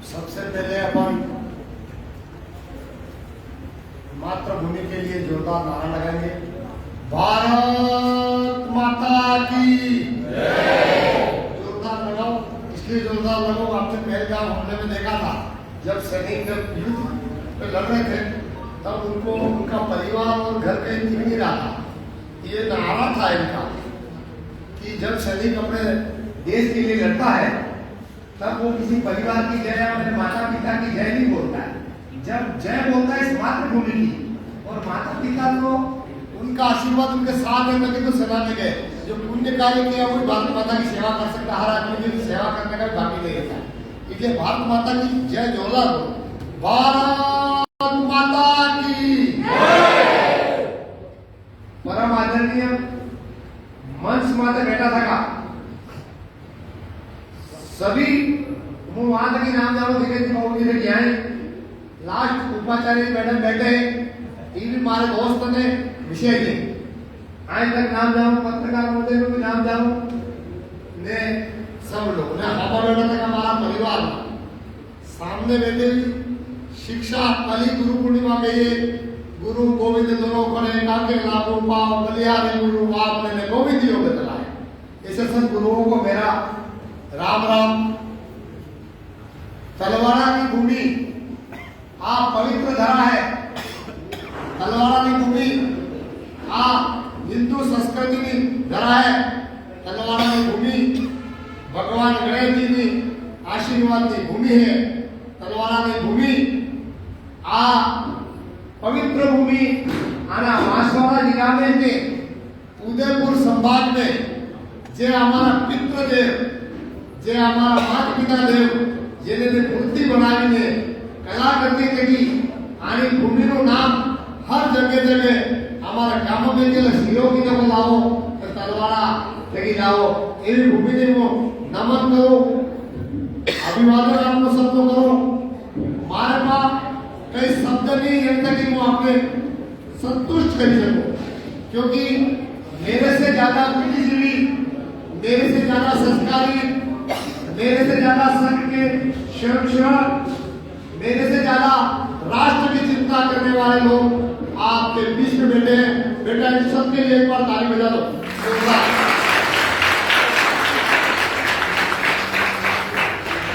सबसे पहले अपन मातृभूमि के लिए जोरदार नारा लगाएंगे। भारत माता की जोरदार लगाओ। इसलिए जोरदार लगाओ, आपने पहलगाम हमले में देखा था जब सैनिक जब युद्ध पे लड़ रहे थे तब उनको उनका परिवार और घर कहीं दिख नहीं रहा था। ये नारा था इनका कि जब सैनिक अपने देश के लिए लड़ता है तब वो किसी परिवार की जय या अपने माता पिता की जय नहीं बोलता है। जब जय बोलता है इस मातृभूमि की, और माता पिता को उनका आशीर्वाद उनके साथ है तभी तो सेना में गए। जो पुण्य कार्य किया वो भारत माता की सेवा कर सकता, हर आदमी की सेवा करने का बाकी नहीं रहता। इसलिए भारत माता की जय जोरदार हो। भारत माता की परम आदरणीय मंच माता बैठा था सभी वहां तक ही नाम जानो धीरे आए। लास्ट उपाचार्य मैडम बैठे टीवी मारे दोस्त ने विषय थे आज तक नाम जाओ, पत्रकार महोदय को भी नाम जाओ ने सब लोग ने बाबा बैठा तक हमारा परिवार सामने बैठे। शिक्षा कली गुरु पूर्णिमा के ये गुरु गोविंद दोनों करे काके लागू पाव बलिहारी गुरु आपने ने गोविंद योग चलाए। ऐसे सब गुरुओं को मेरा राम राम। तलवाड़ा की भूमि आप पवित्र धरा है। तलवाड़ा की भूमि आप हिंदू संस्कृति की धरा है। तलवाड़ा की भूमि भगवान गणेश जी की आशीर्वाद की भूमि है। तलवाड़ा की भूमि आ पवित्र भूमि आना बांसवाड़ा जिला में उदयपुर संभाग में जे हमारा पितृदेव जे हमारा माता पिता देव जेने मूर्ति बनावीने कलाकृति करी आनी भूमिનું નામ हर जगह जगह हमारा गाम में के सहयोगी ने बोलाओ तो तलवाड़ा लगी जाओ। एवी भूमि ने वो नमन करो, अभिवादन आपको सबको करो। मारे पा कई शब्द नहीं है कि वो आपने संतुष्ट कर सको, क्योंकि मेरे से ज्यादा बुद्धिजीवी, मेरे से ज्यादा संस्कारी, मेरे से ज्यादा संघ के संरक्षण, मेरे से ज्यादा राष्ट्र की चिंता करने वाले लोग आपके बीच में बैठे हैं। बेटा इन सबके लिए एक बार ताली बजा दो।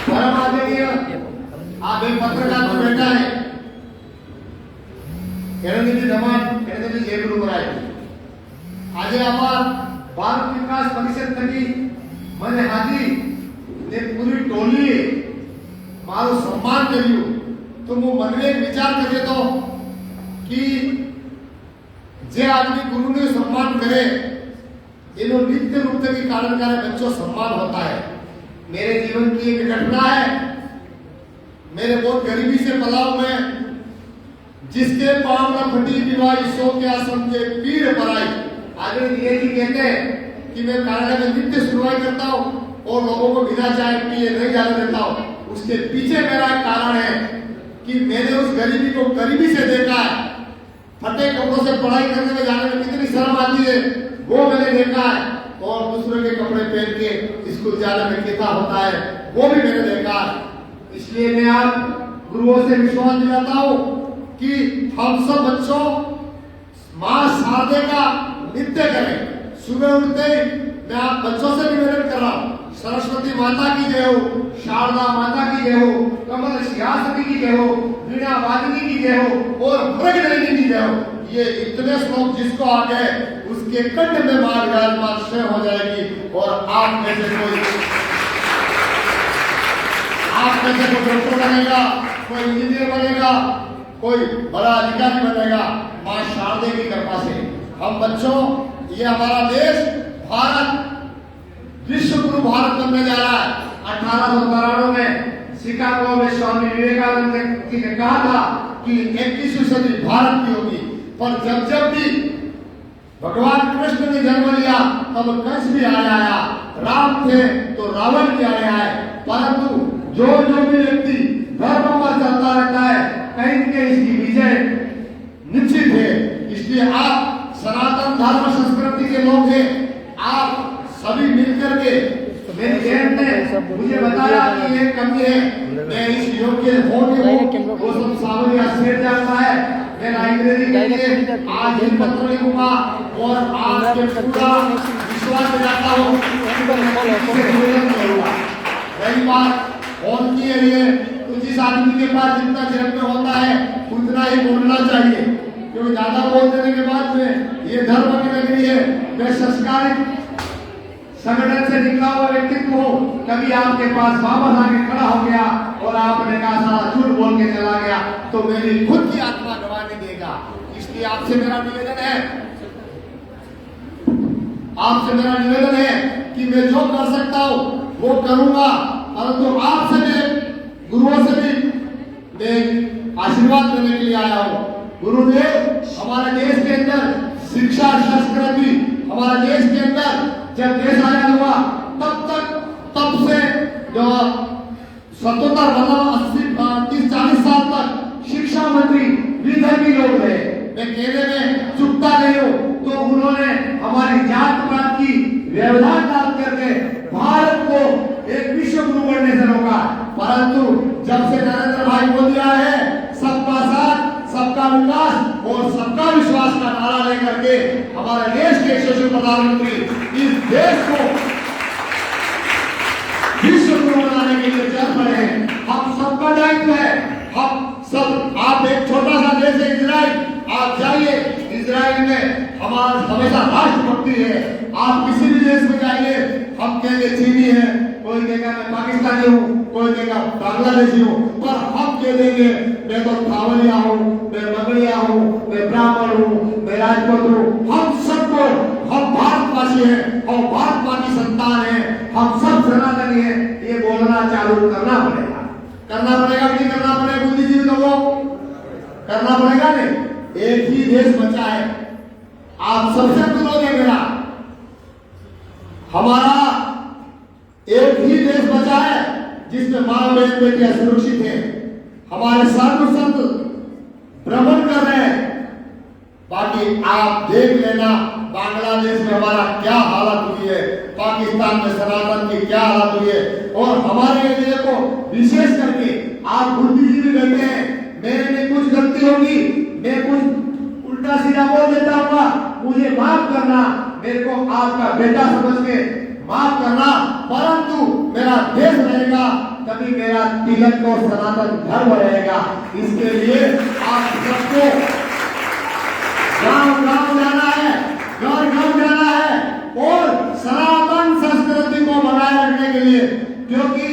परम आदरणीय आप एक पत्रकार में बैठा है આજે આમાં ભારત વિકાસ પરિષદ થકી મને હાજી ને પૂરી ટોલીએ મારું સન્માન કર્યું તો હું મને એક વિચાર કર્યો તો कि જે आदमी गुरु ने सम्मान करे એનો નિત્ય રૂપ के कारण करे बच्चों सम्मान होता है। मेरे जीवन की एक घटना है। मेरे बहुत गरीबी से पला हूं मैं, जिसके पांव न फटी विवाही सो के आसम के पीर पराई। आदरणीय जी कहते हैं कि मैं कार्यालय में नित्य सुनवाई करता हूं और लोगों को बिना चाय पिए नहीं जाने देता हूं। उसके पीछे मेरा एक कारण है कि मैंने उस गरीबी को गरीबी से देखा है। फटे कपड़ों से पढ़ाई करने में जाने में कितनी शर्म आती है वो मैंने देखा है, और दूसरे के कपड़े पहन के स्कूल जाने में कितना होता है वो भी मैंने देखा है। इसलिए मैं आज गुरुओं से विश्वास दिलाता हूं कि हम सब बच्चों मां शारदे का नित्य करें। सुबह उठते मैं आप बच्चों से निवेदन कर रहा हूं, सरस्वती माता की जय हो, शारदा माता की जय हो, कमल सिंहासनी की जय हो, वीणा वादिनी की जय हो और मृगनलिनी की जय हो। ये इतने श्लोक जिसको आ गए उसके कंठ में मां विराजमान स्वयं हो जाएगी। और आप में से कोई डॉक्टर बनेगा, कोई इंजीनियर बनेगा, कोई बड़ा अधिकारी बनेगा मां शारदे की कृपा से। हम बच्चों ये हमारा देश भारत विश्व गुरु भारत बनने जा रहा है। 1893 में शिकागो में स्वामी विवेकानंद जी ने कहा था कि 21वीं सदी भारत की होगी। पर जब जब भी भगवान कृष्ण ने जन्म लिया तब कंस भी आया, राम थे तो रावण भी आया है। परंतु जो भी व्यक्ति धर्म पर चलता रहता है कहीं न कहीं इसकी विजय निश्चित है। इसलिए आप सनातन धर्म संस्कृति के लोग हैं, आप सभी मिलकर के मेरी बहन ने मुझे बताया कि ये कमी है, मैं इस योग्य होने को वो सब सावरिया सेठ जाता है। मैं लाइब्रेरी के लिए आज ही पत्र लिखूंगा और आज के पूरा विश्वास दिलाता हूँ रही बात फोन की है ये, तो जिस आदमी के पास जितना जेब में होता है उतना ही बोलना चाहिए, क्योंकि ज्यादा बोल देने के बाद में ये धर्म की नगरी है। मैं संस्कारित संगठन से निकला हुआ व्यक्तित्व हो, कभी आपके पास वापस आके खड़ा हो गया और आपने कहा सारा झूठ बोल के चला गया तो मेरी खुद की आत्मा गवाने देगा। इसलिए आपसे मेरा निवेदन है कि मैं जो कर सकता हूँ वो करूंगा, परंतु आपसे मैं गुरुओं से भी मैं आशीर्वाद लेने के लिए आया हूँ। गुरुदेव, हमारे देश के अंदर शिक्षा संस्कृति, हमारे देश के अंदर जब देश आजाद हुआ तब से जो स्वतंत्र बना 30-40 साल तक शिक्षा मंत्री विधर्मी लोग रहे। मैं कहने में चुपता नहीं हूँ, तो उन्होंने हमारी जात पात की व्यवधान डाल करके भारत को एक विश्व गुरु बनने से रोका। परंतु जब से नरेंद्र भाई मोदी आए हैं, सबका साथ सबका विकास और सबका विश्वास का नारा लेकर के हमारे देश के यशस्वी प्रधानमंत्री इस देश को विश्व गुरु बनाने के लिए चल पड़े हैं। हम सबका दायित्व है, हम सब, आप एक छोटा सा देश है इजराइल, आप जाइए, इजराइल में हमारा हमेशा राष्ट्रभक्ति है। आप किसी भी देश में जाइए, हम कहेंगे चीनी है, कोई कहेगा मैं पाकिस्तानी हूँ, कोई कहेगा बांग्लादेशी हूँ, पर हम कह देंगे मैं तो थावलिया हूँ, मैं मंगलिया हूँ, मैं ब्राह्मण हूँ, मैं राजपूत हूँ। हम सबको, हम भारतवासी हैं और भारत माँ की संतान है, हम सब सनातनी है, ये बोलना चालू करना पड़ेगा। करना पड़ेगा कि नहीं करना पड़ेगा? बुद्धिजीवी लोगों करना पड़ेगा नहीं। एक ही देश बचा है, आप सबसे अनुरोध है मेरा, हमारा एक ही देश बचा है जिसमें मां बहन बेटियां सुरक्षित है। हमारे साधु संत भ्रमण कर रहे हैं, बाकी आप देख लेना बांग्लादेश में हमारा क्या हालत हुई है, पाकिस्तान में सनातन की क्या हालत हुई है। और हमारे एरिया को विशेष करके आप बुद्धिजीवी बैठे हैं, मेरे में कुछ गलती होगी, मैं कुछ उल्टा सीधा बोल देता हूँ, मुझे माफ करना, मेरे को आपका बेटा समझ के माफ करना। परंतु मेरा देश रहेगा तभी मेरा तिलक और सनातन धर्म रहेगा। इसके लिए आप सबको गांव जाना है, घर जाना है और सनातन संस्कृति को बनाए रखने के लिए, क्योंकि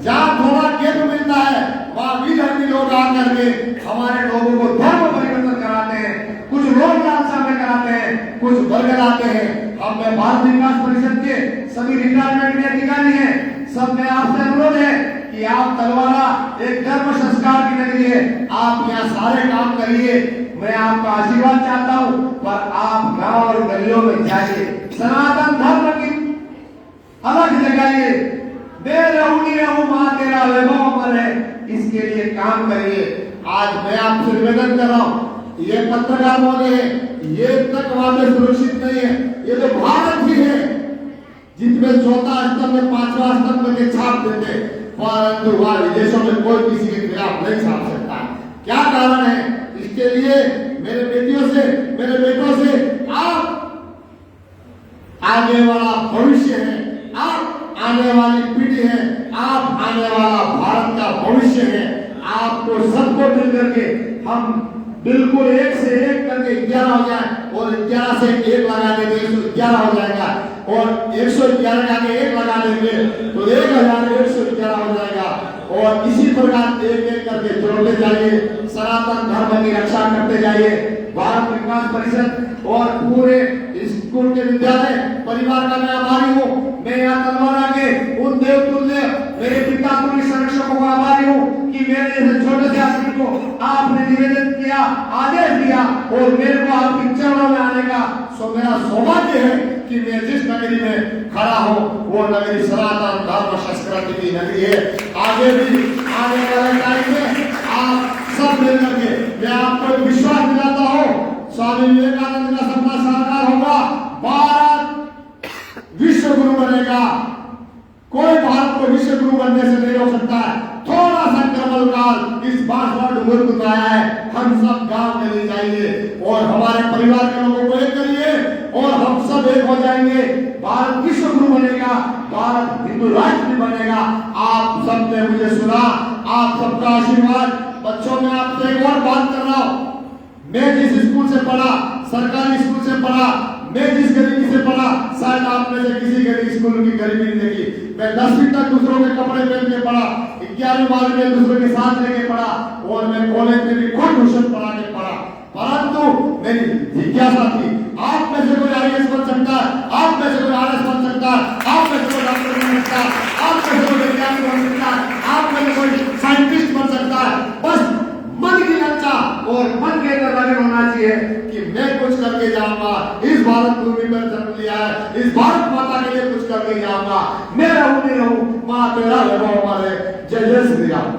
जहाँ थोड़ा गेप मिलता है वहाँ विधर्मी लोग आकर के हमारे लोगों को धर्म परिवर्तन कराते हैं, कुछ लोग लालसा में कराते हैं, कुछ बरगलाते हैं। हम में भारत विकास परिषद के सभी रिटायरमेंट के अधिकारी हैं, सब में आपसे अनुरोध है कि आप तलवारा एक धर्म संस्कार की नगरी है, आप यहाँ सारे काम करिए, मैं आपका आशीर्वाद चाहता हूँ, पर आप गांव और गलियों में जाइए, सनातन धर्म की अलग जगाइए, मैं रहूं मां तेरा वैभव अमर है, इसके लिए काम करिए। आज मैं आपसे निवेदन कर रहा हूँ, ये पत्रकार महोदय है, ये तक वहां में सुरक्षित नहीं है, ये तो भारत ही है जिसमें 4था स्तंभ में 5वां स्तंभ के छाप देते, परंतु वहां विदेशों में कोई किसी के खिलाफ नहीं छाप सकता। क्या कारण है? इसके लिए मेरे बेटियों से, मेरे बेटों से, आप आगे वाला भविष्य है, आप आने वाली पीढ़ी है, आप आने वाला भारत का भविष्य है। आपको सबको मिल करके हम बिल्कुल एक से एक करके 11 हो जाए और 11 से 1 लगा देंगे 111 हो जाएगा, और 111 का 1 लगा देंगे तो 1111 हो जाएगा। और इसी प्रकार एक एक करके जोड़ते जाइए, सनातन धर्म की रक्षा करते जाइए। भारत विकास परिषद और पूरे स्कूल के विद्यालय परिवार का मैं आभारी हूँ। मैं यहाँ तलवारा के उन देवतुल्य मेरे पिता तुल्य संरक्षकों का आभारी हूँ कि मेरे जैसे छोटे से आदमी को आपने निवेदन किया, आदेश दिया और मेरे को आपकी चरणों में आने का मेरा सौभाग्य है कि मैं जिस नगरी में खड़ा हूँ वो नगरी सनातन धर्म संस्कृति की नगरी है। आगे भी आने वाले टाइम में आप सब मिलकर के मैं आपको विश्वास दिलाता हूँ, स्वामी विवेकानंद का सपना साकार होगा, भारत विश्व गुरु बनेगा। कोई भारत को विश्व गुरु बनने से नहीं रोक सकता है। थोड़ा सा क्रमल काल इस बांसवाड़ा डूंगरपुर में आया है। हम सब गांव में ले जाइए और हमारे परिवार के लोगों को एक करिए और हम सब एक हो जाएंगे। भारत विश्व गुरु बनेगा, भारत हिंदू राष्ट्र भी बनेगा। आप सबने मुझे सुना, आप सबका आशीर्वाद। बच्चों में आपसे एक और बात कर रहा हूं, मैं जिस स्कूल से पढ़ा, सरकारी स्कूल से पढ़ा, मैं जिस गरीबी से पढ़ा, शायद आप में से किसी गरीब स्कूल की गरीबी नहीं देखी। मैं 10वीं तक दूसरों के कपड़े पहन के पढ़ा, 11वीं 12वीं में दूसरों के साथ रह के पढ़ा और मैं कॉलेज में भी खुद ट्यूशन पढ़ा के पढ़ा। परंतु मेरी जिज्ञासा थी, आप में से कोई आईएएस बन सकता है, आप में से कोई आरएस बन सकता है, आप में से कोई डॉक्टर बन सकता है, आप में से कोई वैज्ञानिक बन सकता है, आप में से कोई साइंटिस्ट बन सकता है। बस मन की ललचा और मन के अंदर लगन होना चाहिए कि मैं कुछ करके जाऊंगा। इस भारत भूमि पर जन्म लिया है, इस भारत माता के लिए कुछ करके जाऊंगा। मैं रहूं नहीं रहूं, मां तेरा है वो हमारे। जय जय श्री राम।